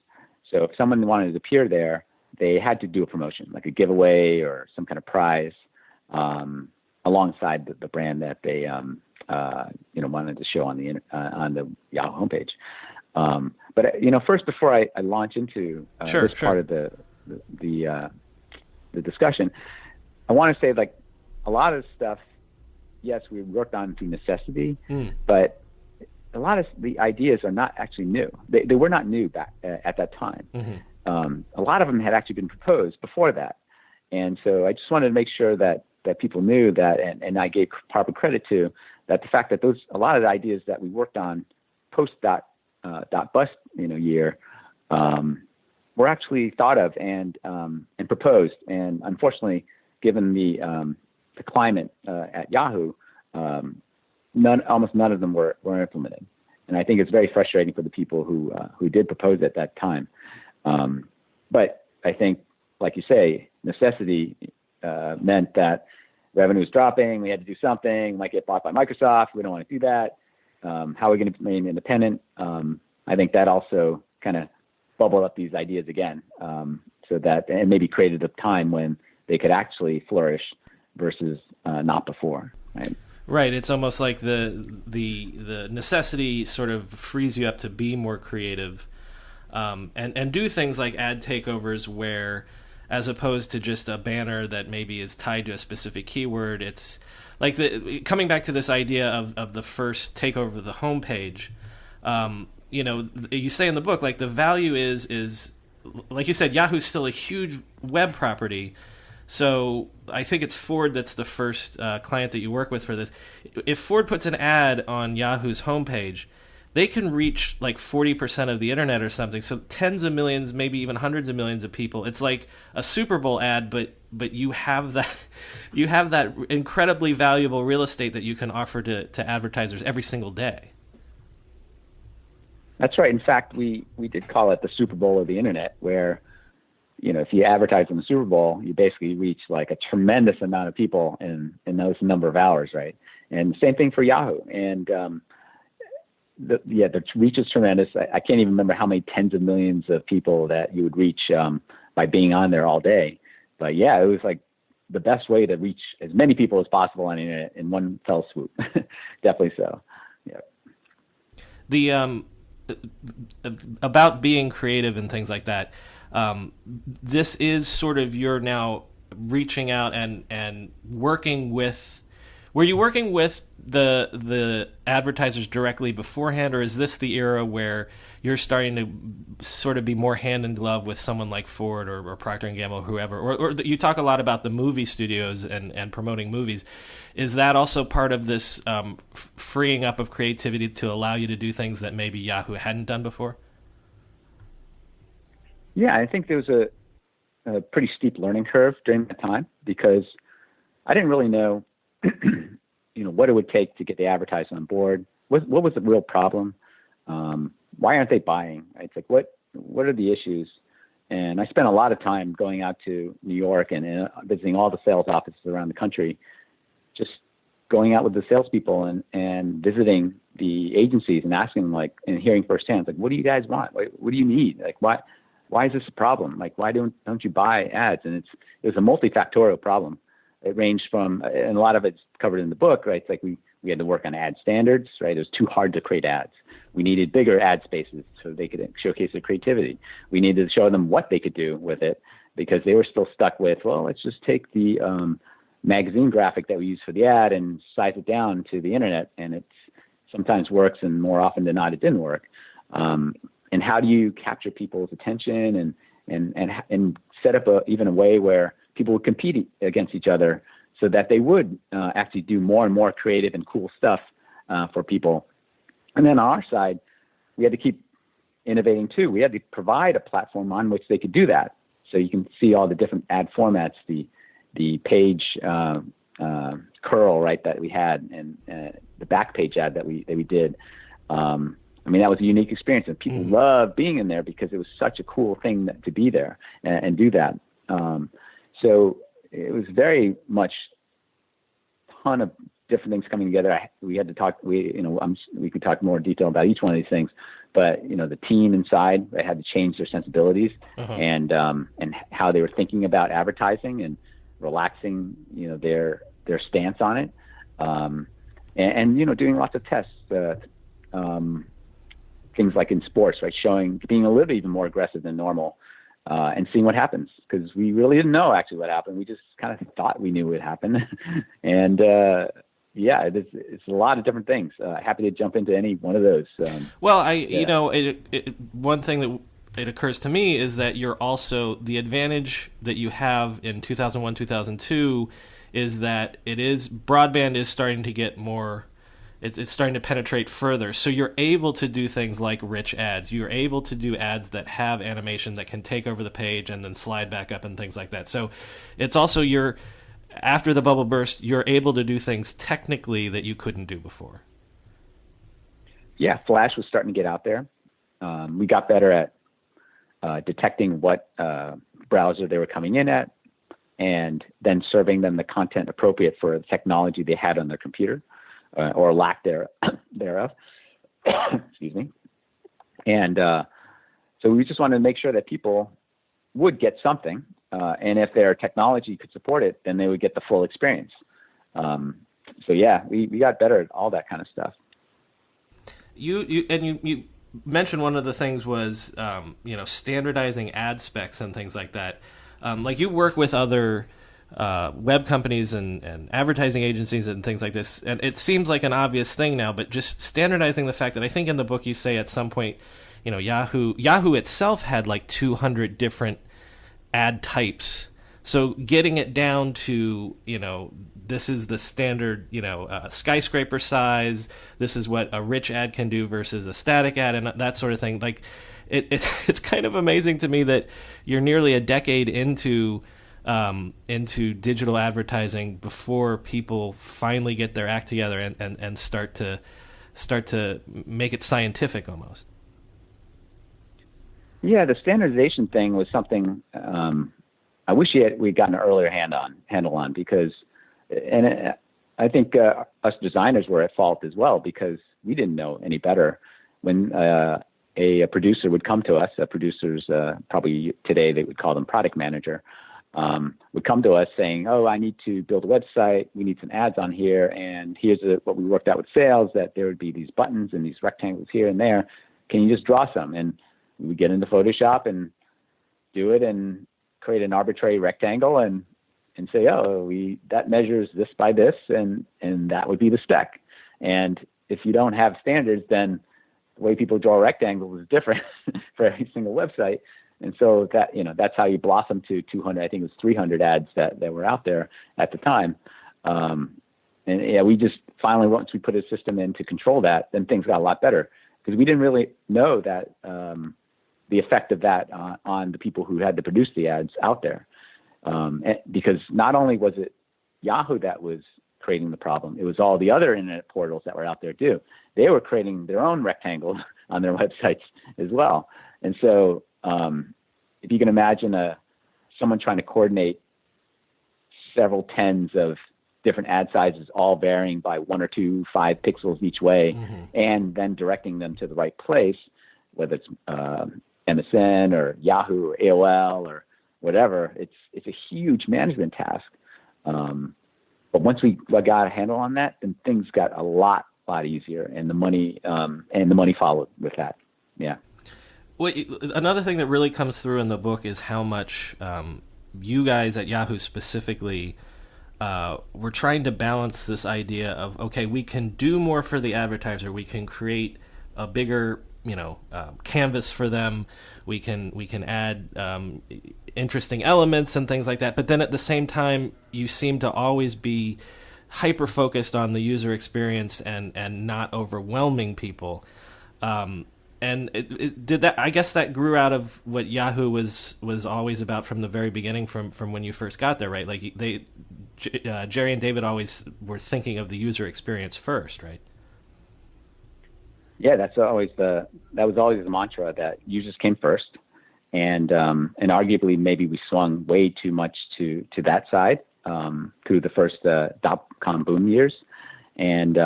So if someone wanted to appear there, they had to do a promotion, like a giveaway or some kind of prize, alongside the brand that they wanted to show on the Yahoo homepage. But first, before I launch into part of the discussion, I want to say, like, a lot of stuff, yes, we worked on through necessity, but a lot of the ideas are not actually new. They were not new back at that time. A lot of them had actually been proposed before that. And so I just wanted to make sure that people knew that, and I gave proper credit to that, the fact that a lot of the ideas that we worked on post dot bust year were actually thought of and proposed. And unfortunately, given the climate at Yahoo, almost none of them were implemented. And I think it's very frustrating for the people who did propose at that time. But I think, like you say, necessity meant that revenue was dropping. We had to do something. We might get bought by Microsoft. We don't want to do that. How are we going to remain independent? I think that also kind of bubbled up these ideas again, so that, and maybe created a time when they could actually flourish versus not before. Right. Right. It's almost like the necessity sort of frees you up to be more creative, and do things like ad takeovers where, as opposed to just a banner that maybe is tied to a specific keyword, it's like coming back to this idea of the first takeover of the homepage. You say in the book, like, the value is like you said, Yahoo's still a huge web property. So I think it's Ford that's the first client that you work with for this. If Ford puts an ad on Yahoo's homepage, they can reach like 40% of the internet or something. So tens of millions, maybe even hundreds of millions of people. It's like a Superbowl ad, but you have that incredibly valuable real estate that you can offer to advertisers every single day. That's right. In fact, we did call it the Superbowl of the internet, where, if you advertise on the Super Bowl, you basically reach like a tremendous amount of people in those number of hours, right? And same thing for Yahoo. And the reach is tremendous. I can't even remember how many tens of millions of people that you would reach by being on there all day. But yeah, it was like the best way to reach as many people as possible on the internet in one fell swoop. Definitely so. Yeah. The about being creative and things like that. This is sort of you're now reaching out and working with. Were you working with the advertisers directly beforehand, or is this the era where you're starting to sort of be more hand in glove with someone like Ford or Procter & Gamble, whoever? Or you talk a lot about the movie studios and promoting movies. Is that also part of this freeing up of creativity to allow you to do things that maybe Yahoo hadn't done before? Yeah, I think there was a pretty steep learning curve during that time, because I didn't really know what it would take to get the advertisers on board. What was the real problem? Why aren't they buying? It's like, what are the issues? And I spent a lot of time going out to New York and visiting all the sales offices around the country, just going out with the salespeople and visiting the agencies and asking them, like, and hearing firsthand, like, what do you guys want? What do you need? Like, why is this a problem? Like, why don't you buy ads? And it was a multifactorial problem. It ranged from, and a lot of it's covered in the book, right? It's like we had to work on ad standards, right? It was too hard to create ads. We needed bigger ad spaces so they could showcase their creativity. We needed to show them what they could do with it, because they were still stuck with, well, let's just take the magazine graphic that we use for the ad and size it down to the internet, and it sometimes works, and more often than not, it didn't work. And how do you capture people's attention and set up even a way where people would compete against each other so that they would actually do more and more creative and cool stuff for people. And then on our side, we had to keep innovating too. We had to provide a platform on which they could do that. So you can see all the different ad formats, the page curl, right, that we had, and the back page ad that we did. I mean, that was a unique experience, and people loved being in there because it was such a cool thing to be there and do that. So it was very much a ton of different things coming together. We had to talk. We could talk more detail about each one of these things, but the team inside, they had to change their sensibilities and how they were thinking about advertising and relaxing, their stance on it, and doing lots of tests. Things like in sports, right? Being a little even more aggressive than normal, and seeing what happens, because we really didn't know actually what happened. We just kind of thought we knew what happened. And, it's a lot of different things. Happy to jump into any one of those. One thing that it occurs to me is that you're also, the advantage that you have in 2001, 2002 is that broadband is starting to get more, it's starting to penetrate further. So you're able to do things like rich ads. You're able to do ads that have animation that can take over the page and then slide back up and things like that. So it's also after the bubble burst, you're able to do things technically that you couldn't do before. Yeah, Flash was starting to get out there. We got better at detecting what browser they were coming in at, and then serving them the content appropriate for the technology they had on their computer. Or lack thereof. Excuse me. And so we just wanted to make sure that people would get something, and if their technology could support it, then they would get the full experience. We got better at all that kind of stuff. You mentioned one of the things was standardizing ad specs and things like that. Like you work with other web companies and advertising agencies and things like this, and it seems like an obvious thing now, but just standardizing the fact that I think in the book you say at some point, Yahoo itself had like 200 different ad types. So getting it down to, this is the standard, skyscraper size, this is what a rich ad can do versus a static ad and that sort of thing. Like it's kind of amazing to me that you're nearly a decade into digital advertising before people finally get their act together and start to make it scientific almost. Yeah, the standardization thing was something I wish we'd gotten an earlier handle on because, I think us designers were at fault as well because we didn't know any better. When a producer would come to us, producers probably today they would call them product manager. Would come to us saying, "Oh, I need to build a website. We need some ads on here, and here's what we worked out with sales. That there would be these buttons and these rectangles here and there. Can you just draw some?" And we would get into Photoshop and do it and create an arbitrary rectangle and say, "Oh, that measures this by this, and that would be the spec." And if you don't have standards, then the way people draw rectangles is different for every single website. And so that's how you blossom to 200, I think it was 300 ads that were out there at the time. We just finally, once we put a system in to control that, then things got a lot better because we didn't really know that the effect of that on the people who had to produce the ads out there. Because not only was it Yahoo that was creating the problem, it was all the other internet portals that were out there too. They were creating their own rectangles on their websites as well. And so, if you can imagine someone trying to coordinate several tens of different ad sizes, all varying by 1 or 2, 5 pixels each way, and then directing them to the right place, whether it's MSN or Yahoo or AOL or whatever, it's a huge management task. But once we got a handle on that, then things got a lot easier, and the money followed with that. Yeah. Well, another thing that really comes through in the book is how much you guys at Yahoo specifically were trying to balance this idea of, okay, we can do more for the advertiser. We can create a bigger, canvas for them. We can add interesting elements and things like that. But then at the same time, you seem to always be hyper focused on the user experience and not overwhelming people. And did that? I guess that grew out of what Yahoo was always about from the very beginning, from when you first got there, right? Like Jerry and David always were thinking of the user experience first, right? Yeah, that was always the mantra, that users came first, and arguably maybe we swung way too much to that side through the first dotcom boom years, and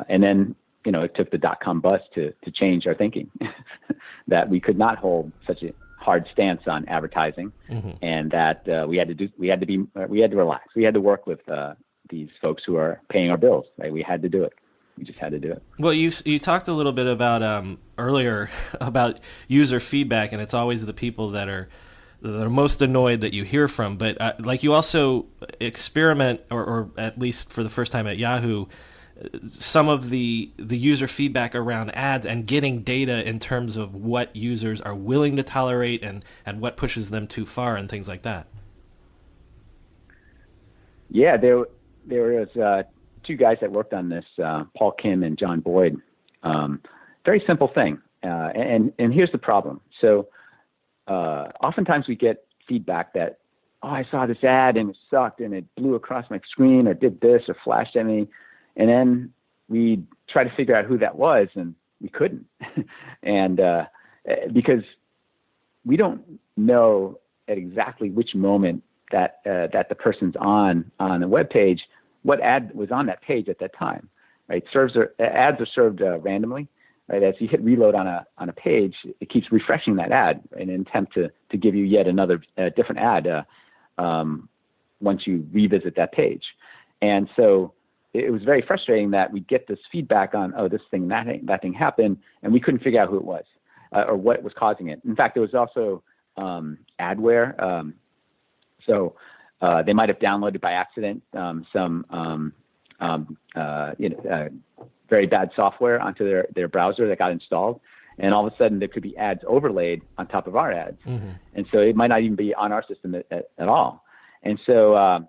then it took the dotcom bust to change our thinking that we could not hold such a hard stance on advertising, and that we had to relax. We had to work with these folks who are paying our bills. Right? We had to do it. We just had to do it. Well, you talked a little bit about earlier about user feedback, and it's always the people that are most annoyed that you hear from. But like you also experiment, or at least for the first time at Yahoo, some of the user feedback around ads and getting data in terms of what users are willing to tolerate and what pushes them too far and things like that. Yeah, there was two guys that worked on this, Paul Kim and John Boyd. Very simple thing, and here's the problem. So oftentimes we get feedback that, oh, I saw this ad and it sucked and it blew across my screen or did this or flashed at me. And then we try to figure out who that was, and we couldn't. And because we don't know at exactly which moment that the person's on a web page, what ad was on that page at that time, right? Ads are served randomly, right? As you hit reload on a page, it keeps refreshing that ad in an attempt to give you yet another different ad once you revisit that page. And so it was very frustrating that we'd get this feedback on, oh, this thing, that thing happened, and we couldn't figure out who it was or what was causing it. In fact, there was also adware. So they might have downloaded by accident some very bad software onto their browser that got installed, and all of a sudden there could be ads overlaid on top of our ads, and so it might not even be on our system at all. And so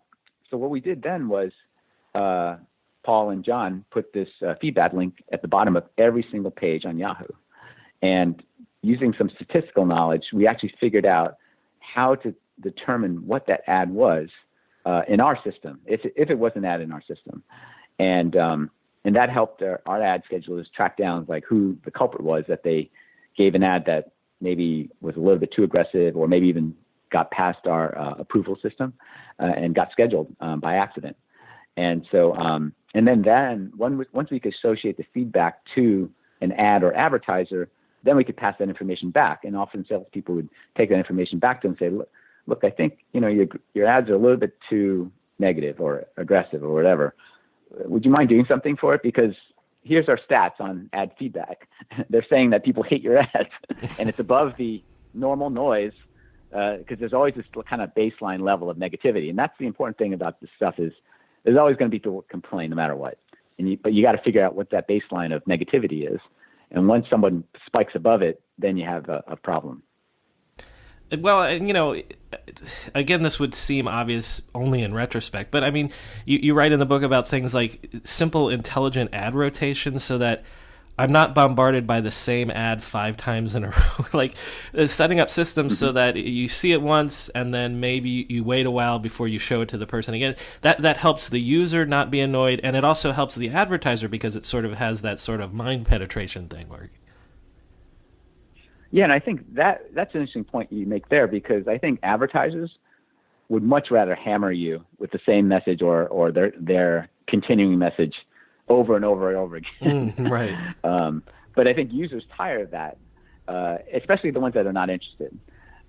what we did then was Paul and John put this feedback link at the bottom of every single page on Yahoo, and using some statistical knowledge, we actually figured out how to determine what that ad was in our system, if it was an ad in our system, and that helped our ad schedulers track down like who the culprit was, that they gave an ad that maybe was a little bit too aggressive, or maybe even got past our approval system and got scheduled by accident. And so and then once we could associate the feedback to an ad or advertiser, then we could pass that information back. And often salespeople would take that information back to them and say, look, I think your ads are a little bit too negative or aggressive or whatever. Would you mind doing something for it? Because here's our stats on ad feedback. They're saying that people hate your ads, and it's above the normal noise, because there's always this kind of baseline level of negativity. And that's the important thing about this stuff, is there's always going to be people who complain no matter what. But you got to figure out what that baseline of negativity is. And once someone spikes above it, then you have a problem. Well, again, this would seem obvious only in retrospect, but I mean, you write in the book about things like simple, intelligent ad rotation, so that I'm not bombarded by the same ad 5 times in a row. Like setting up systems so that you see it once and then maybe you wait a while before you show it to the person again. That helps the user not be annoyed, and it also helps the advertiser because it sort of has that sort of mind penetration thing. Yeah, and I think that's an interesting point you make there, because I think advertisers would much rather hammer you with the same message or their continuing message over and over and over again. Right. But I think users tire of that, especially the ones that are not interested.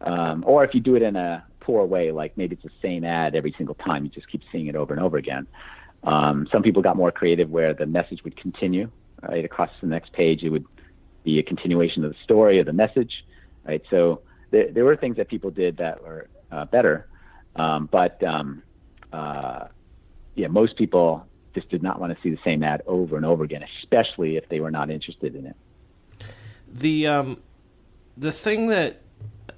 Or if you do it in a poor way, like maybe it's the same ad every single time, you just keep seeing it over and over again. Some people got more creative where the message would continue right across the next page. It would be a continuation of the story or the message, right? So there were things that people did that were better, but most people just did not want to see the same ad over and over again, especially if they were not interested in it. The thing that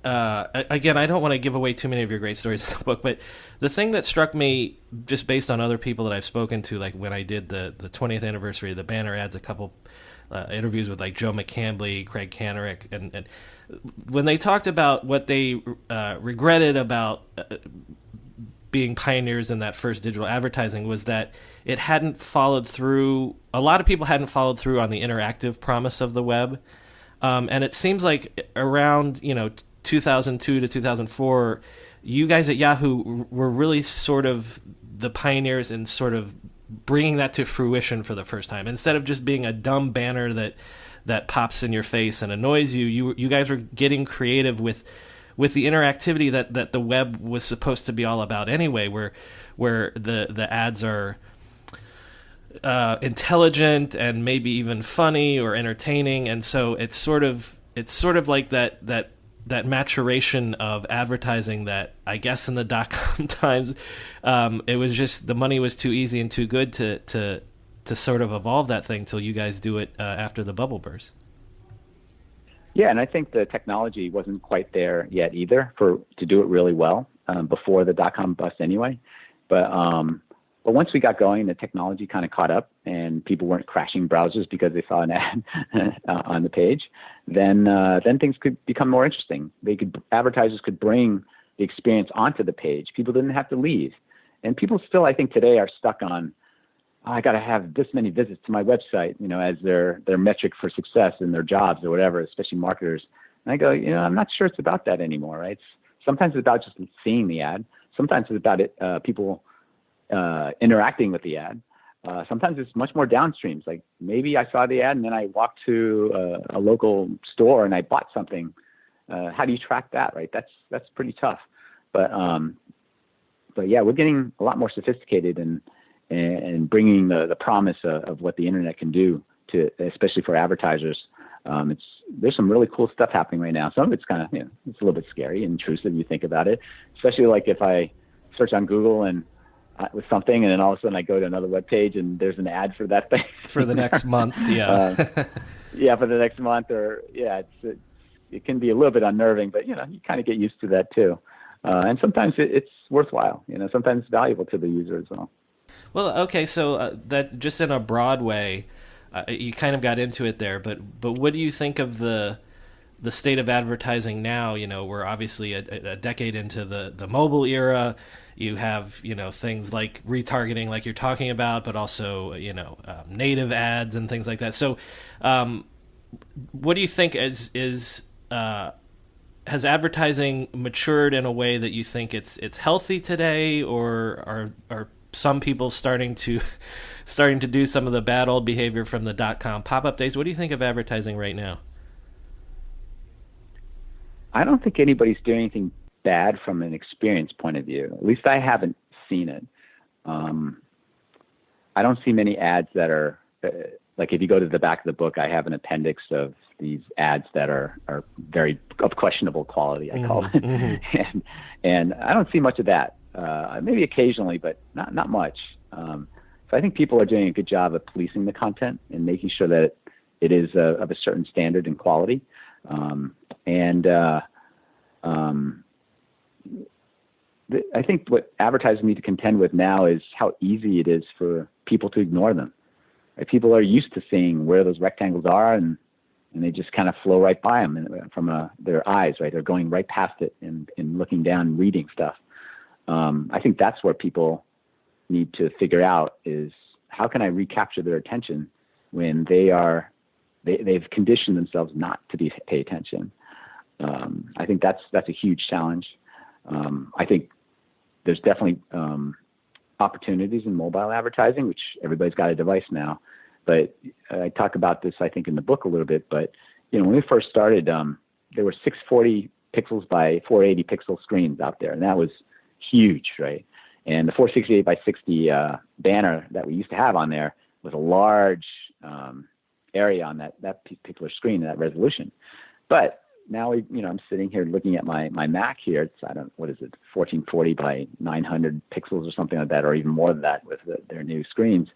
again, I don't want to give away too many of your great stories in the book, but the thing that struck me, just based on other people that I've spoken to, like when I did the 20th anniversary of the banner ads, a couple interviews with like Joe McCambly, Craig Canerick, and when they talked about what they regretted about being pioneers in that first digital advertising, was that it hadn't followed through. A lot of people hadn't followed through on the interactive promise of the web. And it seems like around, 2002 to 2004, you guys at Yahoo were really sort of the pioneers in sort of bringing that to fruition for the first time. Instead of just being a dumb banner that pops in your face and annoys you, you guys were getting creative with the interactivity that the web was supposed to be all about anyway, where the ads are intelligent and maybe even funny or entertaining, and so it's sort of like that maturation of advertising that I guess in the dotcom times, it was just the money was too easy and too good to sort of evolve that thing till you guys do it after the bubble burst. Yeah, and I think the technology wasn't quite there yet either to do it really well before the dotcom bust anyway, but once we got going, the technology kind of caught up, and people weren't crashing browsers because they saw an ad on the page. Then things could become more interesting. Advertisers could bring the experience onto the page. People didn't have to leave, and people still, I think, today are stuck on, I got to have this many visits to my website, as their metric for success in their jobs or whatever, especially marketers. And I go, I'm not sure it's about that anymore, right? Sometimes it's about just seeing the ad. Sometimes it's about people interacting with the ad. Sometimes it's much more downstreams. Like maybe I saw the ad and then I walked to a local store and I bought something. How do you track that, right? That's pretty tough. But yeah, we're getting a lot more sophisticated and bringing the promise of what the internet can do to, especially for advertisers. There's some really cool stuff happening right now. Some of it's kind of, it's a little bit scary and intrusive. You think about it, especially like if I search on Google and with something, and then all of a sudden I go to another web page and there's an ad for that thing for the next month. Yeah. For the next month, or it can be a little bit unnerving, but you kind of get used to that too. And sometimes it's worthwhile. Sometimes it's valuable to the user as well. Well, okay, so that just in a broad way, you kind of got into it there, but what do you think of the state of advertising now? We're obviously a decade into the mobile era. You have, things like retargeting like you're talking about, but also, native ads and things like that. So what do you think has advertising matured in a way that you think it's healthy today, or are some people starting to do some of the bad old behavior from the dot-com pop-up days? What do you think of advertising right now? I don't think anybody's doing anything bad from an experience point of view. At least I haven't seen it. I don't see many ads that are like, if you go to the back of the book, I have an appendix of these ads that are very of questionable quality, I call it. Mm-hmm. and I don't see much of that. Maybe occasionally, but not much. So I think people are doing a good job of policing the content and making sure that it is of a certain standard and quality. I think what advertisers need to contend with now is how easy it is for people to ignore them. Right? People are used to seeing where those rectangles are, and they just kind of flow right by them from their eyes, right? They're going right past it and looking down and reading stuff. I think that's where people need to figure out is, how can I recapture their attention when they've conditioned themselves not to pay attention. I think that's a huge challenge. I think there's definitely opportunities in mobile advertising, which everybody's got a device now. But I talk about this, I think, in the book a little bit. But when we first started, there were 640 pixels by 480 pixel screens out there, and that was huge, right? And the 468 by 60 banner that we used to have on there was a large area on that particular screen, that resolution. But now I'm sitting here looking at my Mac here. It's, 1440 by 900 pixels or something like that, or even more than that with their new screens.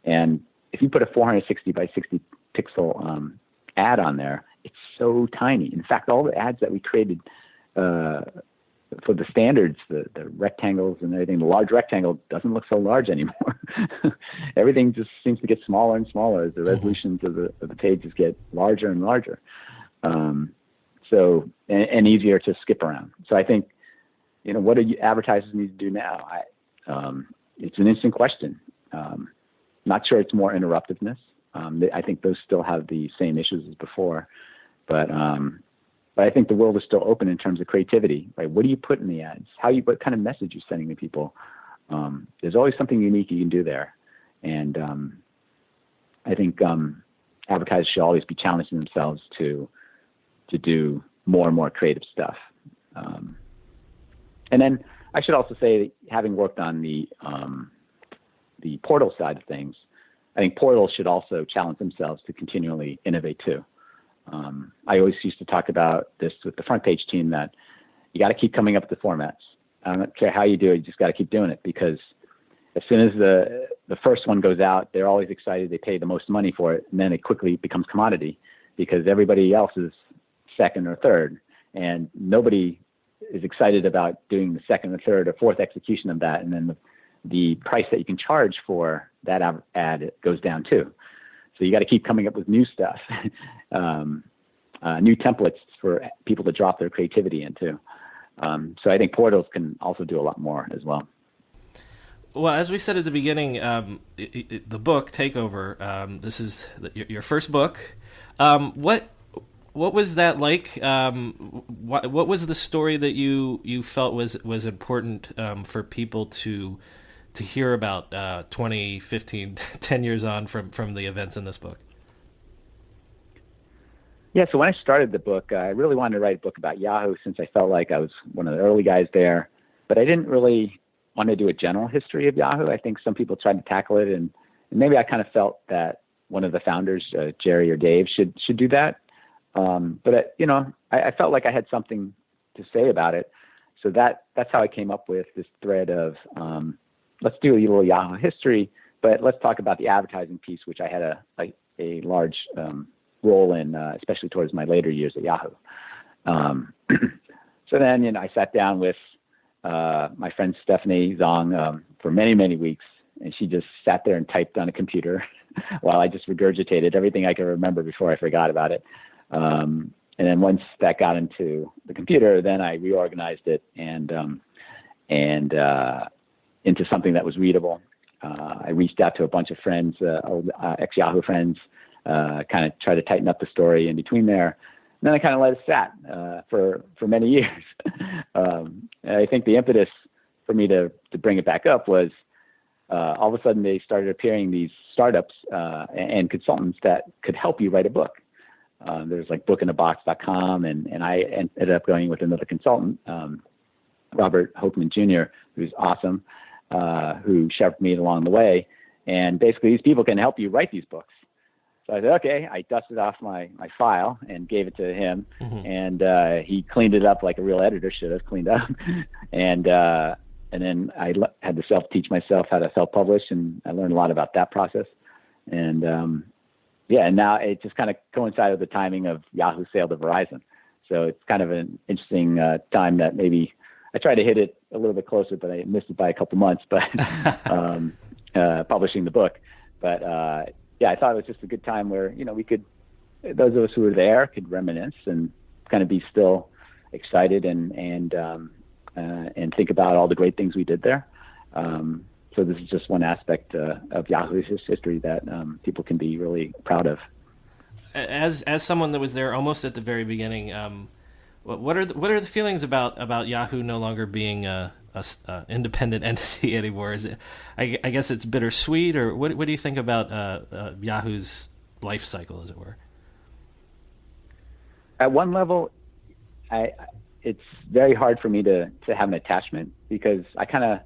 And if you put a 460 by 60 pixel ad on there, it's so tiny. In fact, all the ads that we created for the standards, the rectangles and everything, the large rectangle doesn't look so large anymore. Everything just seems to get smaller and smaller as the resolutions of the pages get larger and larger. So easier to skip around. So I think, what do advertisers need to do now? It's an interesting question. Not sure it's more interruptiveness. I think those still have the same issues as before, but I think the world is still open in terms of creativity. Right? What do you put in the ads? What kind of message you're sending to people? There's always something unique you can do there, and I think advertisers should always be challenging themselves to do more and more creative stuff. And then I should also say that having worked on the portal side of things, I think portals should also challenge themselves to continually innovate too. I always used to talk about this with the front page team, that you got to keep coming up with the formats. I don't care how you do it, you just got to keep doing it, because as soon as the first one goes out, they're always excited. They pay the most money for it, and then it quickly becomes commodity because everybody else is second or third, and nobody is excited about doing the second or third or fourth execution of that. And then the price that you can charge for that ad goes down too. So you got to keep coming up with new stuff, new templates for people to drop their creativity into. So I think portals can also do a lot more as well. Well, as we said at the beginning, the book Takeover. This is your first book. What was that like? What was the story that you felt was important for people to hear about 20, 15, 10 years on from the events in this book? Yeah, so when I started the book, I really wanted to write a book about Yahoo, since I felt like I was one of the early guys there. But I didn't really want to do a general history of Yahoo. I think some people tried to tackle it, and maybe I kind of felt that one of the founders, Jerry or Dave, should do that. But I felt like I had something to say about it, so that's how I came up with this thread of let's do a little Yahoo history, but let's talk about the advertising piece, which I had a large role in, especially towards my later years at Yahoo. So then, I sat down with my friend Stephanie Zong for many weeks, and she just sat there and typed on a computer while I just regurgitated everything I could remember before I forgot about it. And then once that got into the computer, then I reorganized it and into something that was readable. I reached out to a bunch of friends, old ex-Yahoo friends, kind of tried to tighten up the story in between there. And then I kind of let it sat for many years. And I think the impetus for me to bring it back up was all of a sudden they started appearing these startups and consultants that could help you write a book. There's like bookinthebox.com, and I ended up going with another consultant, Robert Hopeman Jr., who's awesome, who shepherded me along the way. And basically these people can help you write these books. So I said, okay, I dusted off my file and gave it to him, and he cleaned it up like a real editor should have cleaned up. And then I had to teach myself how to self-publish, and I learned a lot about that process. And and now it just kind of coincided with the timing of Yahoo's sale to Verizon. So it's kind of an interesting time that maybe I tried to hit it a little bit closer, but I missed it by a couple months, but publishing the book. But I thought it was just a good time where, we could, those of us who were there could reminisce and kind of be still excited and think about all the great things we did there. So this is just one aspect of Yahoo's history that people can be really proud of. As someone that was there almost at the very beginning, what are the feelings about Yahoo no longer being a independent entity anymore? Is it? I guess it's bittersweet, or what do you think about Yahoo's life cycle, as it were? At one level, it's very hard for me to have an attachment, because I kind of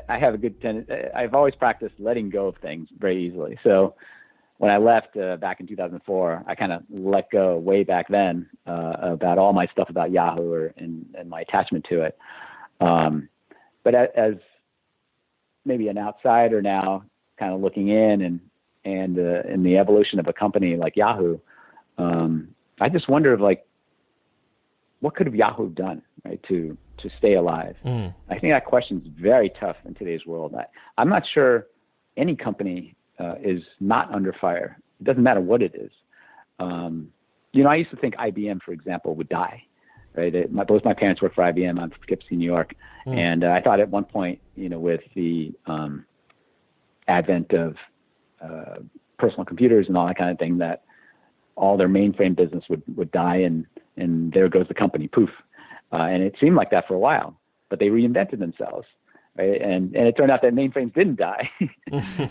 I have a good tendency. I've always practiced letting go of things very easily. So when I left back in 2004, I kind of let go way back then about all my stuff about Yahoo and my attachment to it. But as maybe an outsider now, kind of looking in and in the evolution of a company like Yahoo, I just wonder if what could have Yahoo done, right, to stay alive? I think that question is very tough in today's world. I'm not sure any company is not under fire. It doesn't matter what it is. I used to think IBM, for example, would die. Right? Both my parents worked for IBM. I'm from Poughkeepsie, New York, and I thought at one point, with the advent of personal computers and all that kind of thing, that all their mainframe business would die, and there goes the company, poof. And it seemed like that for a while, but they reinvented themselves, right? And it turned out that mainframes didn't die,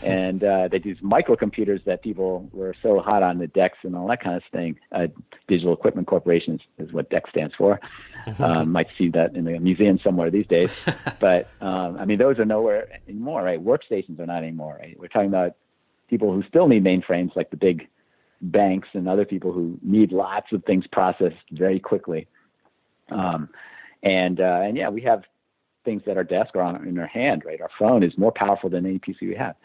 and they used microcomputers that people were so hot on, the DECs and all that kind of thing. Digital Equipment Corporation is what DEC stands for. Might see that in a museum somewhere these days. But those are nowhere anymore, right? Workstations are not anymore, right? We're talking about people who still need mainframes, like the big banks and other people who need lots of things processed very quickly. We have things at our desk or in our hand, right? Our phone is more powerful than any PC we have.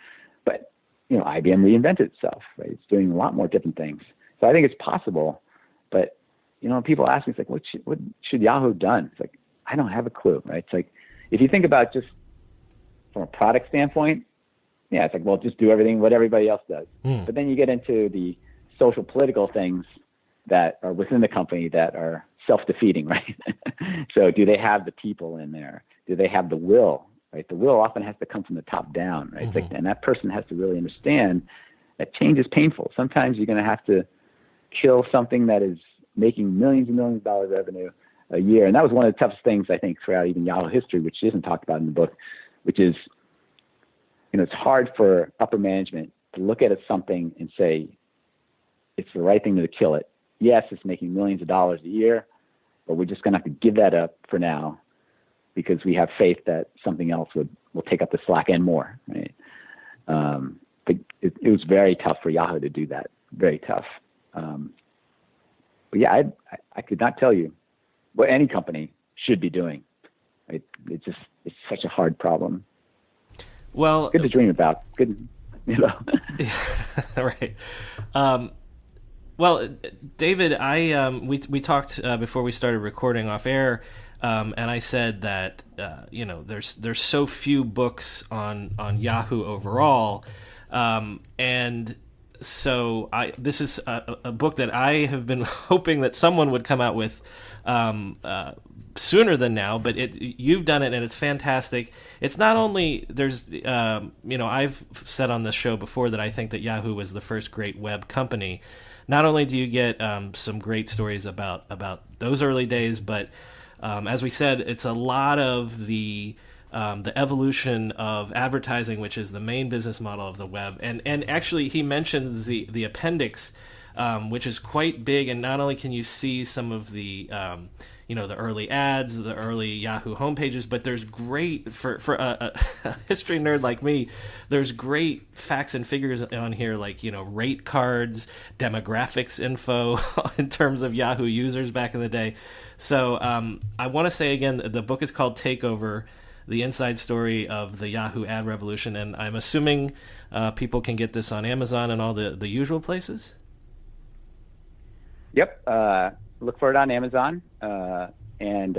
But, IBM reinvented itself, right? It's doing a lot more different things. So I think it's possible. But, people ask me, it's like, what should Yahoo have done? It's like, I don't have a clue, right? It's like, if you think about just from a product standpoint, it's like, well, just do what everybody else does. But then you get into the social political things that are within the company that are self-defeating, right? So do they have the people in there? Do they have the will, right? The will often has to come from the top down, right? And that person has to really understand that change is painful. Sometimes you're going to have to kill something that is making millions and millions of dollars revenue a year. And that was one of the toughest things, I think, throughout even Yahoo history, which isn't talked about in the book, which is, it's hard for upper management to look at something and say, it's the right thing to kill it. Yes, it's making millions of dollars a year, but we're just going to have to give that up for now because we have faith that something else will take up the slack and more, right? But it was very tough for Yahoo to do that, very tough. But yeah, I could not tell you what any company should be doing. Right? It's such a hard problem. Well, good to dream about. Good, right. Well, David, we talked before we started recording off air, and I said that there's so few books on Yahoo overall, and so this is a book that I have been hoping that someone would come out with sooner than now, but you've done it and it's fantastic. It's not only I've said on this show before that I think that Yahoo was the first great web company. Not only do you get some great stories about those early days, but as we said, it's a lot of the evolution of advertising, which is the main business model of the web. And actually, he mentions the appendix, which is quite big. And not only can you see some of the the early ads, the early Yahoo homepages, but there's great, for a history nerd like me, there's great facts and figures on here, like, rate cards, demographics info in terms of Yahoo users back in the day. So I want to say again, the book is called Takeover, the inside story of the Yahoo ad revolution, and I'm assuming people can get this on Amazon and all the usual places? Yep. Look for it on Amazon and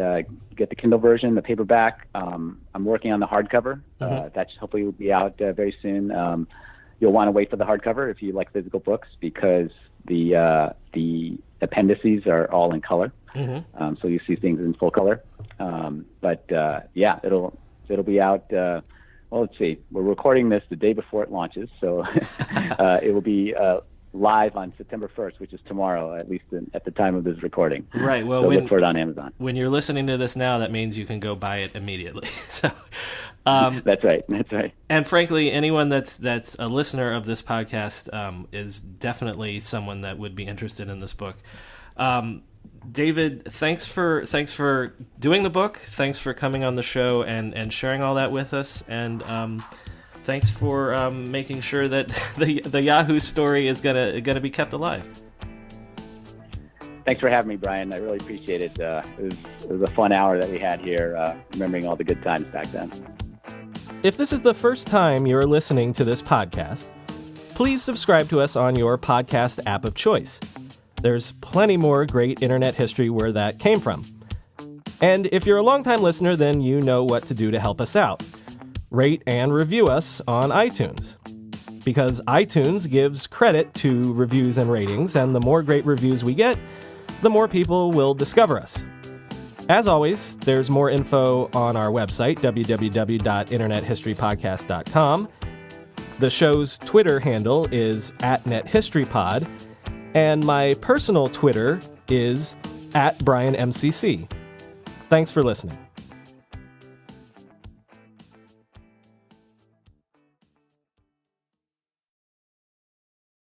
get the Kindle version, the paperback. I'm working on the hardcover. That hopefully will be out very soon. You'll want to wait for the hardcover if you like physical books, because the appendices are all in color. So you see things in full color. It'll be out. Well, let's see. We're recording this the day before it launches, so it will be live on September 1st, which is tomorrow, at least at the time of this recording. Right. Well, so look for it on Amazon. When you're listening to this now, that means you can go buy it immediately. So that's right. And frankly, anyone that's a listener of this podcast is definitely someone that would be interested in this book. David, thanks for doing the book. Thanks for coming on the show and sharing all that with us. And thanks for making sure that the Yahoo story is gonna be kept alive. Thanks for having me, Brian. I really appreciate it. It was a fun hour that we had here, remembering all the good times back then. If this is the first time you're listening to this podcast, please subscribe to us on your podcast app of choice. There's plenty more great internet history where that came from. And if you're a longtime listener, then you know what to do to help us out. Rate and review us on iTunes. Because iTunes gives credit to reviews and ratings, and the more great reviews we get, the more people will discover us. As always, there's more info on our website, www.internethistorypodcast.com. The show's Twitter handle is @NetHistoryPod, and my personal Twitter is @BrianMCC. Thanks for listening.